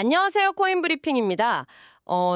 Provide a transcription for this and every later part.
안녕하세요. 코인 브리핑입니다.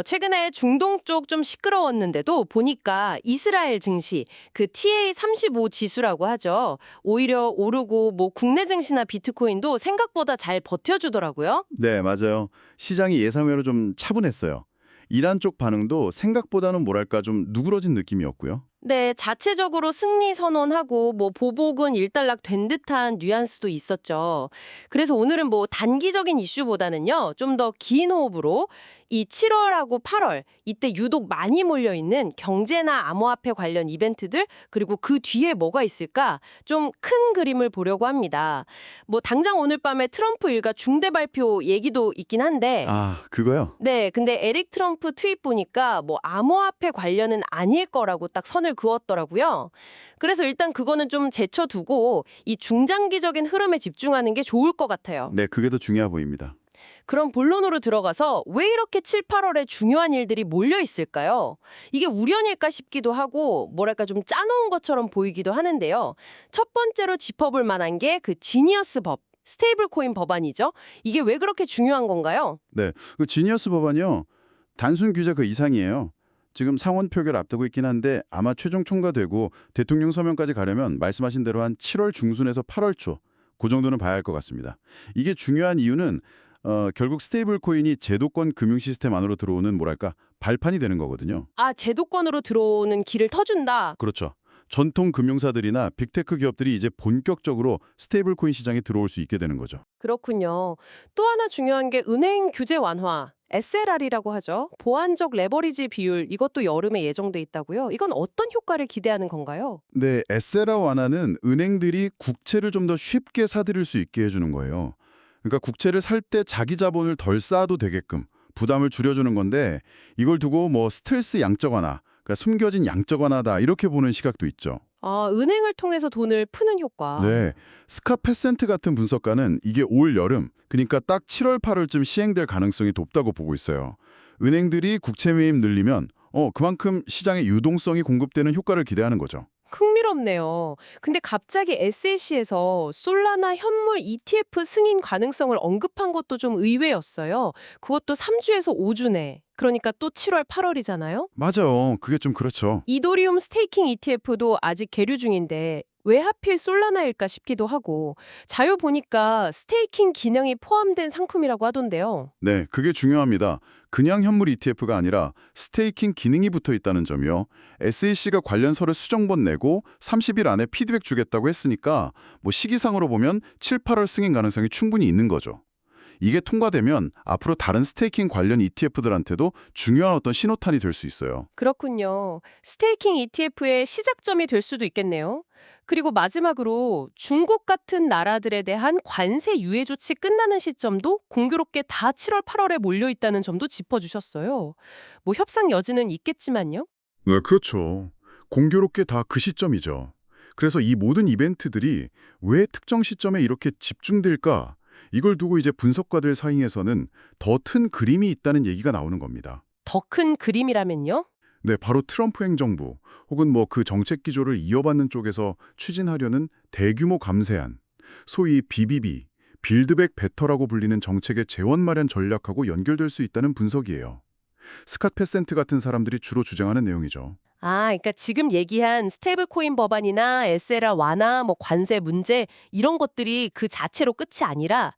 최근에 중동 쪽 좀 시끄러웠는데도 보니까 이스라엘 증시, 그 TA35 지수라고 하죠. 오히려 오르고 뭐 국내 증시나 비트코인도 생각보다 잘 버텨주더라고요. 네, 맞아요. 시장이 예상외로 좀 차분했어요. 이란 쪽 반응도 생각보다는 뭐랄까 좀 누그러진 느낌이었고요. 네, 자체적으로 승리 선언하고 뭐 보복은 일단락 된 듯한 뉘앙스도 있었죠. 그래서 오늘은 뭐 단기적인 이슈보다는요, 좀 더 긴 호흡으로 이 7월하고 8월 이때 유독 많이 몰려 있는 경제나 암호화폐 관련 이벤트들 그리고 그 뒤에 뭐가 있을까 좀 큰 그림을 보려고 합니다. 뭐 당장 오늘 밤에 트럼프 일가 중대 발표 얘기도 있긴 한데 아, 그거요? 네, 근데 에릭 트럼프 트윗 보니까 뭐 암호화폐 관련은 아닐 거라고 딱 선을 그었더라고요. 그래서 일단 그거는 좀 제쳐두고 이 중장기적인 흐름에 집중하는 게 좋을 것 같아요. 네, 그게 더 중요해 보입니다. 그럼 본론으로 들어가서 왜 이렇게 7, 8월에 중요한 일들이 몰려 있을까요? 이게 우연일까 싶기도 하고 뭐랄까 좀 짜놓은 것처럼 보이기도 하는데요. 첫 번째로 짚어볼 만한 게 그 지니어스 법. 스테이블 코인 법안이죠. 이게 왜 그렇게 중요한 건가요? 네, 그 지니어스 법안이요. 단순 규제 그 이상이에요. 지금 상원 표결 앞두고 있긴 한데 아마 최종 통과되고 대통령 서명까지 가려면 말씀하신 대로 한 7월 중순에서 8월 초, 그 정도는 봐야 할 것 같습니다. 이게 중요한 이유는 결국 스테이블 코인이 제도권 금융 시스템 안으로 들어오는 뭐랄까 발판이 되는 거거든요. 아, 제도권으로 들어오는 길을 터준다. 그렇죠. 전통 금융사들이나 빅테크 기업들이 이제 본격적으로 스테이블 코인 시장에 들어올 수 있게 되는 거죠. 그렇군요. 또 하나 중요한 게 은행 규제 완화. SLR이라고 하죠. 보완적 레버리지 비율, 이것도 여름에 예정돼 있다고요. 이건 어떤 효과를 기대하는 건가요? 네, 에세라 완화는 은행들이 국채를 좀 더 쉽게 사들일 수 있게 해주는 거예요. 그러니까 국채를 살 때 자기 자본을 덜 쌓아도 되게끔 부담을 줄여주는 건데 이걸 두고 뭐 스텔스 양적 완화, 그러니까 숨겨진 양적 완화다 이렇게 보는 시각도 있죠. 아, 은행을 통해서 돈을 푸는 효과. 네, 스카페센트 같은 분석가는 이게 올 여름, 그러니까 딱 7월, 8월쯤 시행될 가능성이 높다고 보고 있어요. 은행들이 국채 매입 늘리면 그만큼 시장의 유동성이 공급되는 효과를 기대하는 거죠. 흥미롭네요. 근데 갑자기 SAC에서 솔라나 현물 ETF 승인 가능성을 언급한 것도 좀 의외였어요. 그것도 3주에서 5주 내. 그러니까 또 7월, 8월이잖아요? 맞아요. 그게 좀 그렇죠. 이도리움 스테이킹 ETF도 아직 계류 중인데 왜 하필 솔라나일까 싶기도 하고 자료 보니까 스테이킹 기능이 포함된 상품이라고 하던데요. 네, 그게 중요합니다. 그냥 현물 ETF가 아니라 스테이킹 기능이 붙어 있다는 점이요. SEC가 관련서를 수정본 내고 30일 안에 피드백 주겠다고 했으니까 뭐 시기상으로 보면 7, 8월 승인 가능성이 충분히 있는 거죠. 이게 통과되면 앞으로 다른 스테이킹 관련 ETF들한테도 중요한 어떤 신호탄이 될 수 있어요. 그렇군요. 스테이킹 ETF의 시작점이 될 수도 있겠네요. 그리고 마지막으로 중국 같은 나라들에 대한 관세 유예 조치 끝나는 시점도 공교롭게 다 7월, 8월에 몰려 있다는 점도 짚어주셨어요. 뭐 협상 여지는 있겠지만요. 네, 그렇죠. 공교롭게 다 그 시점이죠. 그래서 이 모든 이벤트들이 왜 특정 시점에 이렇게 집중될까? 이걸 두고 이제 분석가들 사이에서는 더 큰 그림이 있다는 얘기가 나오는 겁니다. 더 큰 그림이라면요? 네, 바로 트럼프 행정부 혹은 뭐 그 정책 기조를 이어받는 쪽에서 추진하려는 대규모 감세안, 소위 BBB, 빌드백 베터라고 불리는 정책의 재원 마련 전략하고 연결될 수 있다는 분석이에요. 스캇 페센트 같은 사람들이 주로 주장하는 내용이죠. 아, 그러니까 지금 얘기한 스테이블 코인 법안이나 SLR 완화, 뭐 관세 문제 이런 것들이 그 자체로 끝이 아니라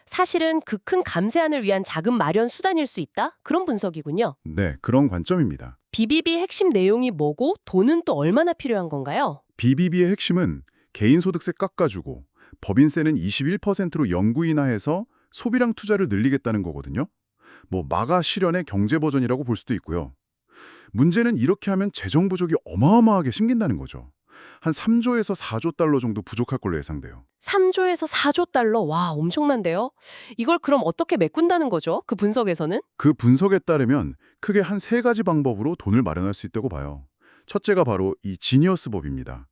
사실은 그 큰 감세안을 위한 자금 마련 수단일 수 있다? 그런 분석이군요. 네, 그런 관점입니다. BBB 핵심 내용이 뭐고 돈은 또 얼마나 필요한 건가요? BBB의 핵심은 개인소득세 깎아주고 법인세는 21%로 영구 인하해서 소비량 투자를 늘리겠다는 거거든요. 뭐 마가 실현의 경제 버전이라고 볼 수도 있고요. 문제는 이렇게 하면 재정 부족이 어마어마하게 생긴다는 거죠. 한 3조에서 4조 달러 정도 부족할 걸로 예상돼요. 3조에서 4조 달러. 와, 엄청난데요? 이걸 그럼 어떻게 메꾼다는 거죠? 그 분석에서는? 그 분석에 따르면 크게 한 세 가지 방법으로 돈을 마련할 수 있다고 봐요. 첫째가 바로 이 지니어스 법입니다.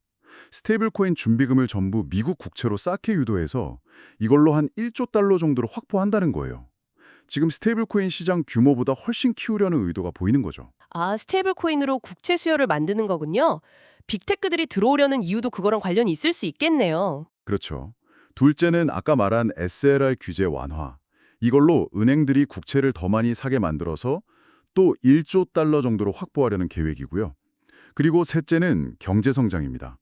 스테이블 코인 준비금을 전부 미국 국채로 쌓게 유도해서 이걸로 한 1조 달러 정도로 확보한다는 거예요. 지금 스테이블 코인 시장 규모보다 훨씬 키우려는 의도가 보이는 거죠. 아, 스테이블 코인으로 국채 수요를 만드는 거군요. 빅테크들이 들어오려는 이유도 그거랑 관련이 있을 수 있겠네요. 그렇죠. 둘째는 아까 말한 SLR 규제 완화. 이걸로 은행들이 국채를 더 많이 사게 만들어서 또 1조 달러 정도로 확보하려는 계획이고요. 그리고 셋째는 경제 성장입니다.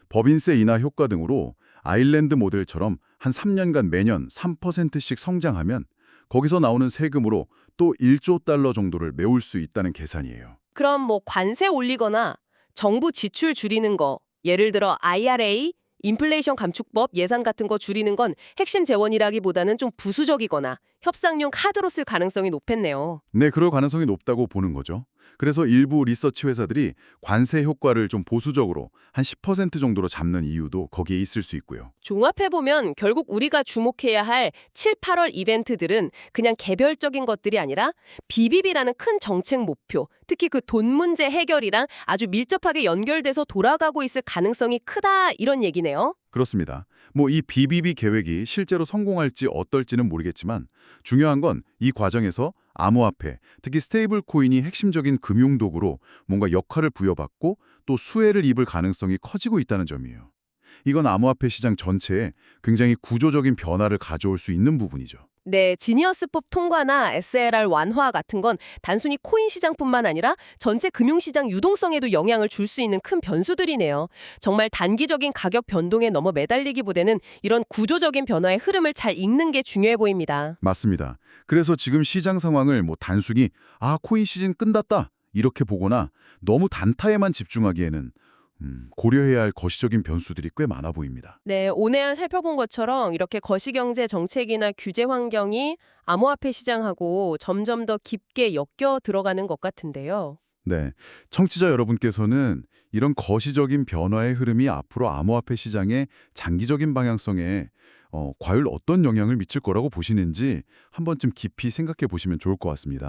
법인세 인하 효과 등으로 아일랜드 모델처럼 한 3년간 매년 3%씩 성장하면 거기서 나오는 세금으로 또 1조 달러 정도를 메울 수 있다는 계산이에요. 그럼 뭐 관세 올리거나 정부 지출 줄이는 거, 예를 들어 IRA, 인플레이션 감축법 예산 같은 거 줄이는 건 핵심 재원이라기보다는 좀 부수적이거나 협상용 카드로 쓸 가능성이 높겠네요. 네, 그럴 가능성이 높다고 보는 거죠. 그래서 일부 리서치 회사들이 관세 효과를 좀 보수적으로 한 10% 정도로 잡는 이유도 거기에 있을 수 있고요. 종합해보면 결국 우리가 주목해야 할 7, 8월 이벤트들은 그냥 개별적인 것들이 아니라 BBB라는 큰 정책 목표, 특히 그 돈 문제 해결이랑 아주 밀접하게 연결돼서 돌아가고 있을 가능성이 크다 이런 얘기네요. 그렇습니다. 뭐 이 BBB 계획이 실제로 성공할지 어떨지는 모르겠지만 중요한 건 이 과정에서 암호화폐, 특히 스테이블 코인이 핵심적인 금융 도구로 뭔가 역할을 부여받고 또 수혜를 입을 가능성이 커지고 있다는 점이에요. 이건 암호화폐 시장 전체에 굉장히 구조적인 변화를 가져올 수 있는 부분이죠. 네, 지니어스법 통과나 SLR 완화 같은 건 단순히 코인 시장뿐만 아니라 전체 금융시장 유동성에도 영향을 줄 수 있는 큰 변수들이네요. 정말 단기적인 가격 변동에 너무 매달리기보다는 이런 구조적인 변화의 흐름을 잘 읽는 게 중요해 보입니다. 맞습니다. 그래서 지금 시장 상황을 뭐 단순히 코인 시즌 끝났다 이렇게 보거나 너무 단타에만 집중하기에는 고려해야 할 거시적인 변수들이 꽤 많아 보입니다. 네, 오내연 살펴본 것처럼 이렇게 거시경제 정책이나 규제 환경이 암호화폐 시장하고 점점 더 깊게 엮여 들어가는 것 같은데요. 네, 청취자 여러분께서는 이런 거시적인 변화의 흐름이 앞으로 암호화폐 시장의 장기적인 방향성에 과연 어떤 영향을 미칠 거라고 보시는지 한 번쯤 깊이 생각해 보시면 좋을 것 같습니다.